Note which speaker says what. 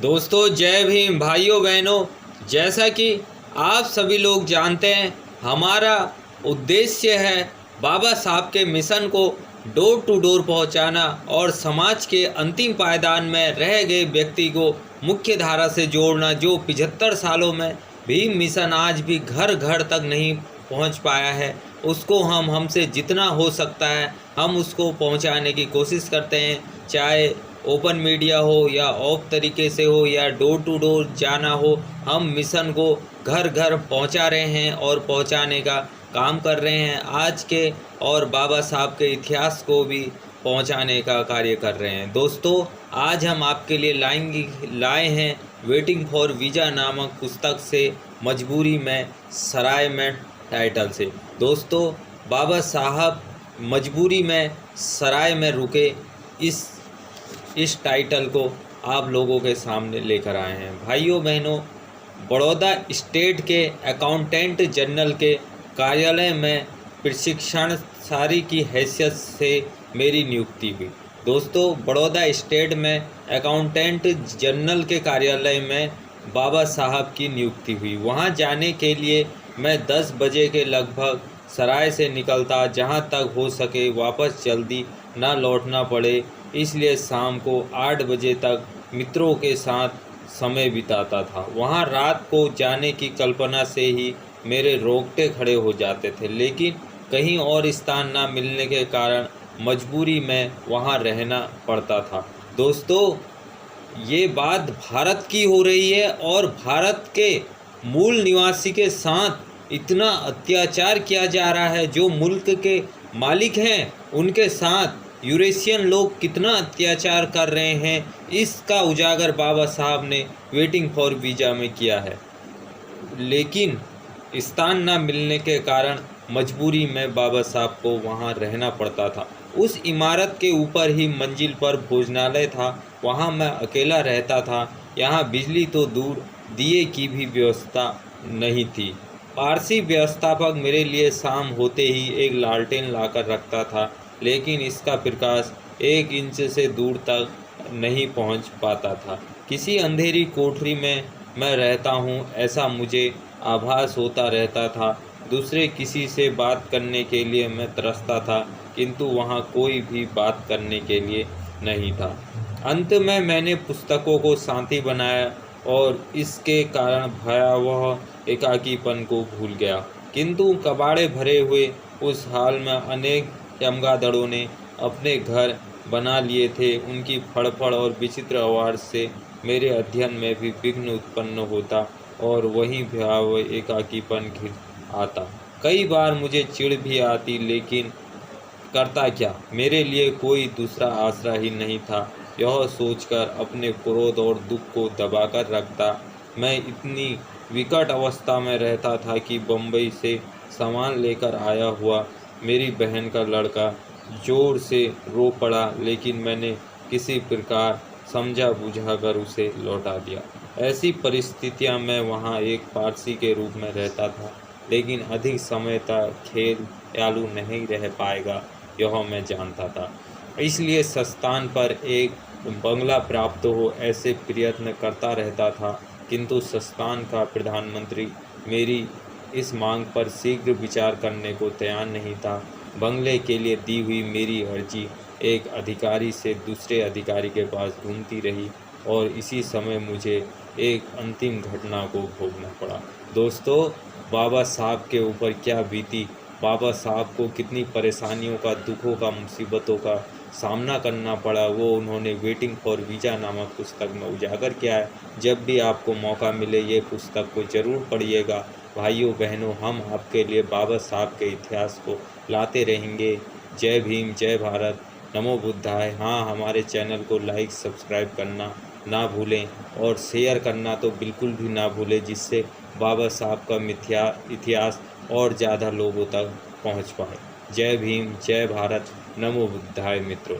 Speaker 1: दोस्तों जय भीम भाइयों बहनों। जैसा कि आप सभी लोग जानते हैं, हमारा उद्देश्य है बाबा साहब के मिशन को डोर टू डोर पहुंचाना और समाज के अंतिम पायदान में रह गए व्यक्ति को मुख्य धारा से जोड़ना। जो 75 सालों में भीम मिशन आज भी घर घर तक नहीं पहुंच पाया है, उसको हमसे जितना हो सकता है हम उसको पहुंचाने की कोशिश करते हैं। चाहे ओपन मीडिया हो या ऑफ तरीके से हो या डोर टू डोर जाना हो, हम मिशन को घर घर पहुंचा रहे हैं और पहुंचाने का काम कर रहे हैं आज के, और बाबा साहब के इतिहास को भी पहुंचाने का कार्य कर रहे हैं। दोस्तों आज हम आपके लिए लाए हैं वेटिंग फॉर वीज़ा नामक पुस्तक से मजबूरी में सराय में टाइटल से। दोस्तों बाबा साहब मजबूरी में सराय में रुके, इस टाइटल को आप लोगों के सामने लेकर आए हैं। भाइयों बहनों, बड़ौदा स्टेट के अकाउंटेंट जनरल के कार्यालय में प्रशिक्षणार्थी की हैसियत से मेरी नियुक्ति हुई। दोस्तों बड़ौदा स्टेट में अकाउंटेंट जनरल के कार्यालय में बाबा साहब की नियुक्ति हुई। वहां जाने के लिए मैं 10 बजे के लगभग सराय से निकलता, जहां तक हो सके वापस जल्दी ना लौटना पड़े, इसलिए शाम को 8 बजे तक मित्रों के साथ समय बिताता था। वहां रात को जाने की कल्पना से ही मेरे रोंगटे खड़े हो जाते थे, लेकिन कहीं और स्थान ना मिलने के कारण मजबूरी में वहां रहना पड़ता था। दोस्तों ये बात भारत की हो रही है और भारत के मूल निवासी के साथ इतना अत्याचार किया जा रहा है। जो मुल्क के मालिक हैं उनके साथ यूरेशियन लोग कितना अत्याचार कर रहे हैं, इसका उजागर बाबा साहब ने वेटिंग फॉर वीज़ा में किया है। लेकिन स्थान न मिलने के कारण मजबूरी में बाबा साहब को वहां रहना पड़ता था। उस इमारत के ऊपर ही मंजिल पर भोजनालय था, वहां मैं अकेला रहता था। यहाँ बिजली तो दूर, दिए की भी व्यवस्था नहीं थी। पारसी व्यवस्थापक मेरे लिए शाम होते ही एक लालटेन लाकर रखता था, लेकिन इसका प्रकाश 1 इंच से दूर तक नहीं पहुंच पाता था। किसी अंधेरी कोठरी में मैं रहता हूं, ऐसा मुझे आभास होता रहता था। दूसरे किसी से बात करने के लिए मैं तरसता था, किंतु वहां कोई भी बात करने के लिए नहीं था। अंत में मैंने पुस्तकों को साथी बनाया और इसके कारण भयावह एकाकीपन को भूल गया। किंतु कबाड़े भरे हुए उस हाल में अनेक चमगादड़ों ने अपने घर बना लिए थे। उनकी फड़फड़ और विचित्र आवाज़ से मेरे अध्ययन में भी विघ्न उत्पन्न होता और वहीं भयावह एकाकीपन घिर आता। कई बार मुझे चिढ़ भी आती, लेकिन करता क्या, मेरे लिए कोई दूसरा आसरा ही नहीं था। यह सोचकर अपने क्रोध और दुख को दबाकर रखता मैं इतनी विकट अवस्था में रहता था कि बम्बई से सामान लेकर आया हुआ मेरी बहन का लड़का जोर से रो पड़ा, लेकिन मैंने किसी प्रकार समझा बुझाकर उसे लौटा दिया। ऐसी परिस्थितियां मैं वहां एक पारसी के रूप में रहता था, लेकिन अधिक समय तक ख्यालु नहीं रह पाएगा, यह मैं जानता था। इसलिए संस्थान पर एक बंगला प्राप्त हो ऐसे प्रयत्न करता रहता था, किंतु संस्थान का प्रधानमंत्री मेरी इस मांग पर शीघ्र विचार करने को तैयार नहीं था। बंगले के लिए दी हुई मेरी अर्जी एक अधिकारी से दूसरे अधिकारी के पास घूमती रही और इसी समय मुझे एक अंतिम घटना को भोगना पड़ा। दोस्तों बाबा साहब के ऊपर क्या बीती, बाबा साहब को कितनी परेशानियों का, दुखों का, मुसीबतों का सामना करना पड़ा, वो उन्होंने वेटिंग फॉर वीज़ा नामक पुस्तक में उजागर किया है। जब भी आपको मौका मिले ये पुस्तक को ज़रूर पढ़िएगा। भाइयों बहनों, हम आपके लिए बाबा साहब के इतिहास को लाते रहेंगे। जय भीम, जय भारत, नमो बुद्धाय। हाँ, हमारे चैनल को लाइक सब्सक्राइब करना ना भूलें और शेयर करना तो बिल्कुल भी ना भूलें, जिससे बाबा साहब का इतिहास और ज़्यादा लोगों तक पहुंच पाए। जय भीम, जय भारत, नमो बुद्धाय मित्रों।